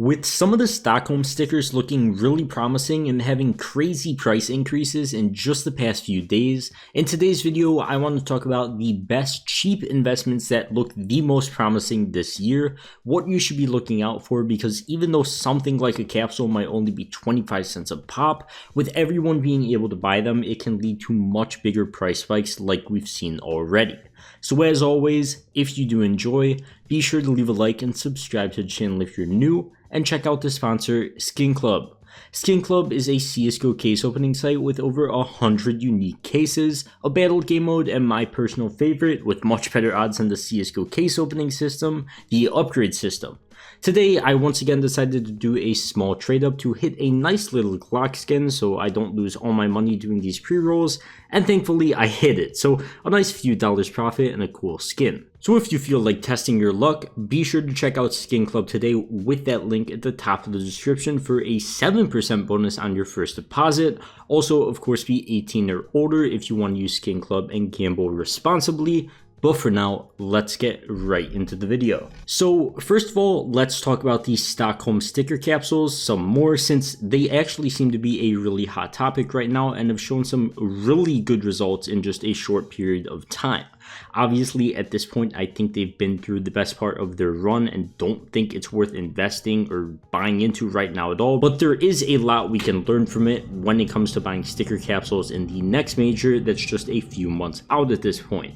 With some of the Stockholm stickers looking really promising and having crazy price increases in just the past few days, in today's video I want to talk about the best cheap investments that look the most promising this year, what you should be looking out for, because even though something like a capsule might only be 25 cents a pop, with everyone being able to buy them, it can lead to much bigger price spikes like we've seen already. So as always, if you do enjoy, be sure to leave a like and subscribe to the channel if you're new, and check out the sponsor, Skin Club. Skin Club is a CSGO case opening site with over 100 unique cases, a battle game mode, and my personal favorite, with much better odds than the CSGO case opening system, the upgrade system. Today, I once again decided to do a small trade up to hit a nice little Glock skin so I don't lose all my money doing these pre-rolls, and thankfully I hit it, so a nice few dollars profit and a cool skin. So if you feel like testing your luck, be sure to check out Skin Club today with that link at the top of the description for a 7% bonus on your first deposit. Also, of course, be 18 or older if you want to use Skin Club and gamble responsibly. But for now, let's get right into the video. So first of all, let's talk about these Stockholm sticker capsules some more, since they actually seem to be a really hot topic right now and have shown some really good results in just a short period of time. Obviously, at this point, I think they've been through the best part of their run and don't think it's worth investing or buying into right now at all. But there is a lot we can learn from it when it comes to buying sticker capsules in the next major that's just a few months out at this point.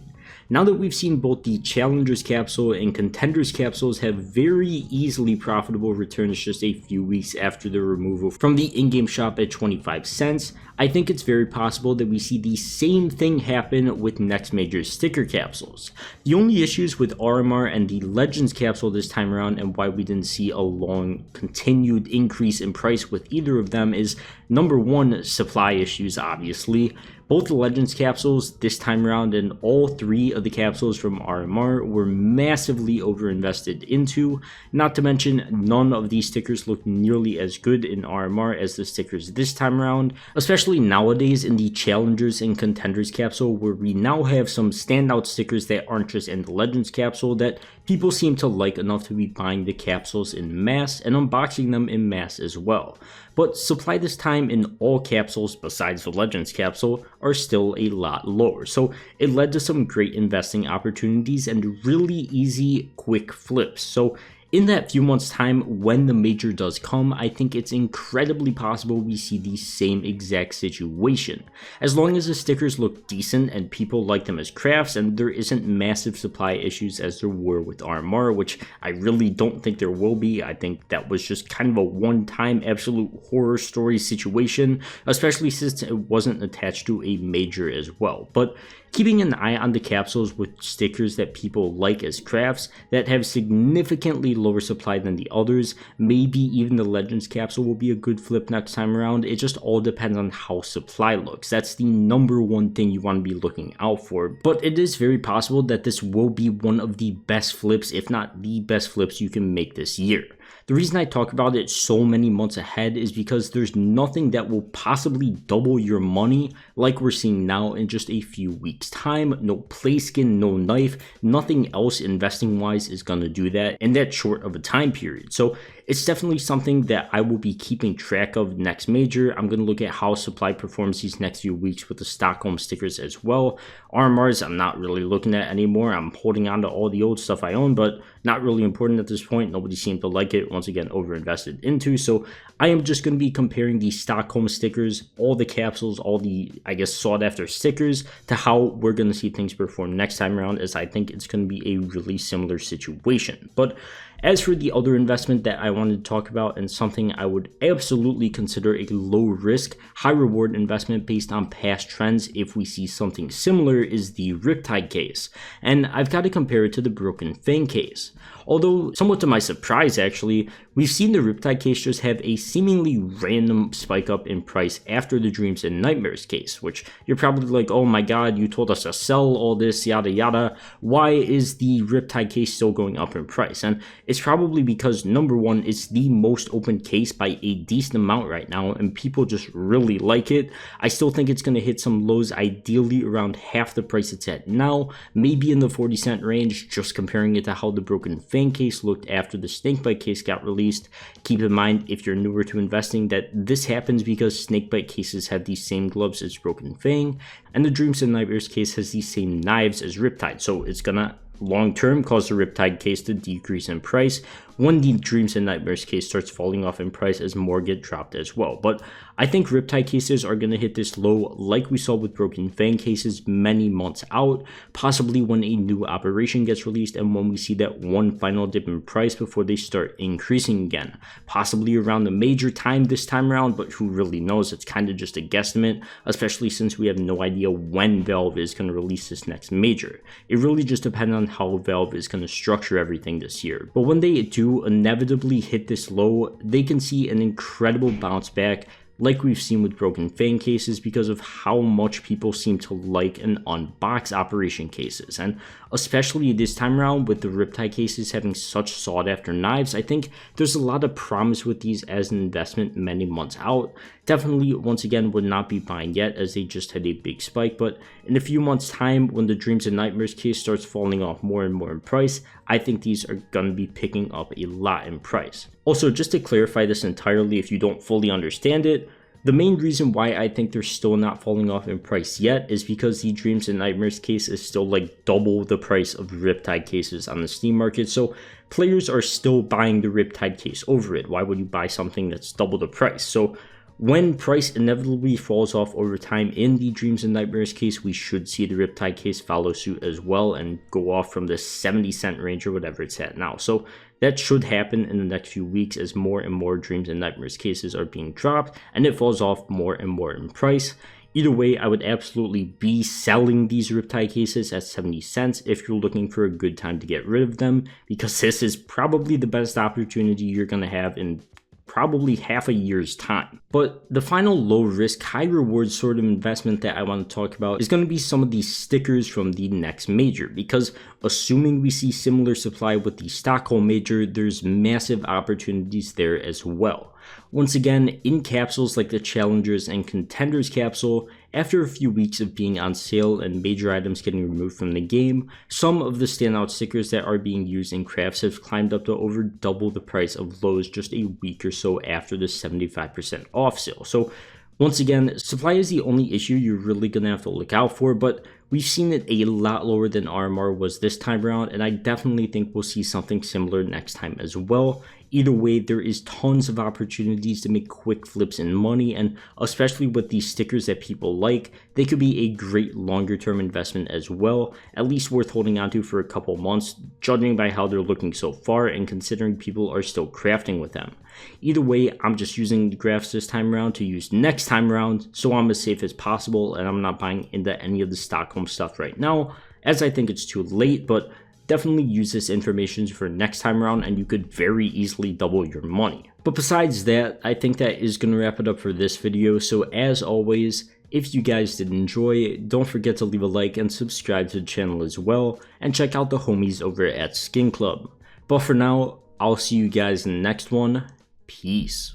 Now that we've seen both the Challengers capsule and Contenders capsules have very easily profitable returns just a few weeks after their removal from the in-game shop at 25 cents, I think it's very possible that we see the same thing happen with next major sticker capsules. The only issues with RMR and the Legends capsule this time around, and why we didn't see a long continued increase in price with either of them, is number one, supply issues obviously. Both the Legends capsules this time around and all three of the capsules from RMR were massively overinvested into, not to mention none of these stickers look nearly as good in RMR as the stickers this time around, especially nowadays in the Challengers and Contenders capsule, where we now have some standout stickers that aren't just in the Legends capsule that people seem to like enough to be buying the capsules in mass and unboxing them in mass as well. But supply this time in all capsules besides the Legends capsule are still a lot lower, so it led to some great investing opportunities and really easy quick flips. So in that few months time when the major does come, I think it's incredibly possible we see the same exact situation. As long as the stickers look decent and people like them as crafts and there isn't massive supply issues as there were with RMR, which I really don't think there will be. I think that was just kind of a one-time absolute horror story situation, especially since it wasn't attached to a major as well. But keeping an eye on the capsules with stickers that people like as crafts that have significantly lower supply than the others, maybe even the Legends capsule will be a good flip next time around. It just all depends on how supply looks. That's the number one thing you want to be looking out for. But it is very possible that this will be one of the best flips, if not the best flips you can make this year. The reason I talk about it so many months ahead is because there's nothing that will possibly double your money like we're seeing now in just a few weeks time. No play skin, no knife, nothing else investing wise is gonna do that in that short of a time period. So it's definitely something that I will be keeping track of next major. I'm going to look at how supply performs these next few weeks with the Stockholm stickers as well. RMRs I'm not really looking at anymore. I'm holding on to all the old stuff I own, but not really important at this point. Nobody seemed to like it. Once again, overinvested into. So I am just going to be comparing the Stockholm stickers, all the capsules, all the, I guess, sought after stickers, to how we're going to see things perform next time around, as I think it's going to be a really similar situation. But as for the other investment that I wanted to talk about, and something I would absolutely consider a low risk, high reward investment based on past trends if we see something similar, is the Riptide case. And I've got to compare it to the Broken Fang case. Although, somewhat to my surprise actually, we've seen the Riptide case just have a seemingly random spike up in price after the Dreams and Nightmares case, which you're probably like, oh my god, you told us to sell all this, yada yada. Why is the Riptide case still going up in price? And it's probably because, number one, it's the most open case by a decent amount right now, and people just really like it. I still think it's going to hit some lows, ideally around half the price it's at now, maybe in the 40 cent range, just comparing it to how the Broken Fang Fang case looked after the Snakebite case got released. Keep in mind, if you're newer to investing, that this happens because Snakebite cases have the same gloves as Broken Fang, and the Dreams and Nightmares case has the same knives as Riptide, so it's gonna long-term cause the Riptide case to decrease in price when the Dreams and Nightmares case starts falling off in price as more get dropped as well. But I think Riptide cases are going to hit this low like we saw with Broken Fang cases many months out, possibly when a new operation gets released and when we see that one final dip in price before they start increasing again, possibly around the major time this time around, but who really knows? It's kind of just a guesstimate, especially since we have no idea when Valve is going to release this next major. It really just depends on how Valve is going to structure everything this year. But when they do inevitably hit this low, they can see an incredible bounce back like we've seen with Broken Fang cases because of how much people seem to like and unbox operation cases. And especially this time around with the Riptide cases having such sought after knives, I think there's a lot of promise with these as an investment many months out. Definitely, once again, would not be buying yet as they just had a big spike, but in a few months time when the Dreams and Nightmares case starts falling off more and more in price, I think these are going to be picking up a lot in price. Also, just to clarify this entirely if you don't fully understand it, the main reason why I think they're still not falling off in price yet is because the Dreams and Nightmares case is still like double the price of Riptide cases on the Steam market, so players are still buying the Riptide case over it. Why would you buy something that's double the price? So when price inevitably falls off over time in the Dreams and Nightmares case, we should see the Riptide case follow suit as well and go off from the 70-cent range or whatever it's at now. So that should happen in the next few weeks as more and more Dreams and Nightmares cases are being dropped and it falls off more and more in price. Either way, I would absolutely be selling these Riptide cases at 70 cents if you're looking for a good time to get rid of them, because this is probably the best opportunity you're going to have in probably half a year's time. But the final low risk, high reward sort of investment that I want to talk about is going to be some of these stickers from the next major, because assuming we see similar supply with the Stockholm major, there's massive opportunities there as well. Once again, in capsules like the Challengers and Contenders capsule, after a few weeks of being on sale and major items getting removed from the game, some of the standout stickers that are being used in crafts have climbed up to over double the price of lows just a week or so after the 75% off sale. So once again, supply is the only issue you're really going to have to look out for, but we've seen it a lot lower than RMR was this time around, and I definitely think we'll see something similar next time as well. Either way, there is tons of opportunities to make quick flips in money, and especially with these stickers that people like, they could be a great longer term investment as well, at least worth holding on to for a couple months, judging by how they're looking so far and considering people are still crafting with them. Either way, I'm just using the graphs this time around to use next time around, so I'm as safe as possible and I'm not buying into any of the Stockholm stuff right now, as I think it's too late, but definitely use this information for next time around and you could very easily double your money. But besides that, I think that is going to wrap it up for this video. So as always, if you guys did enjoy, don't forget to leave a like and subscribe to the channel as well, and check out the homies over at Skin Club. But for now, I'll see you guys in the next one. Peace.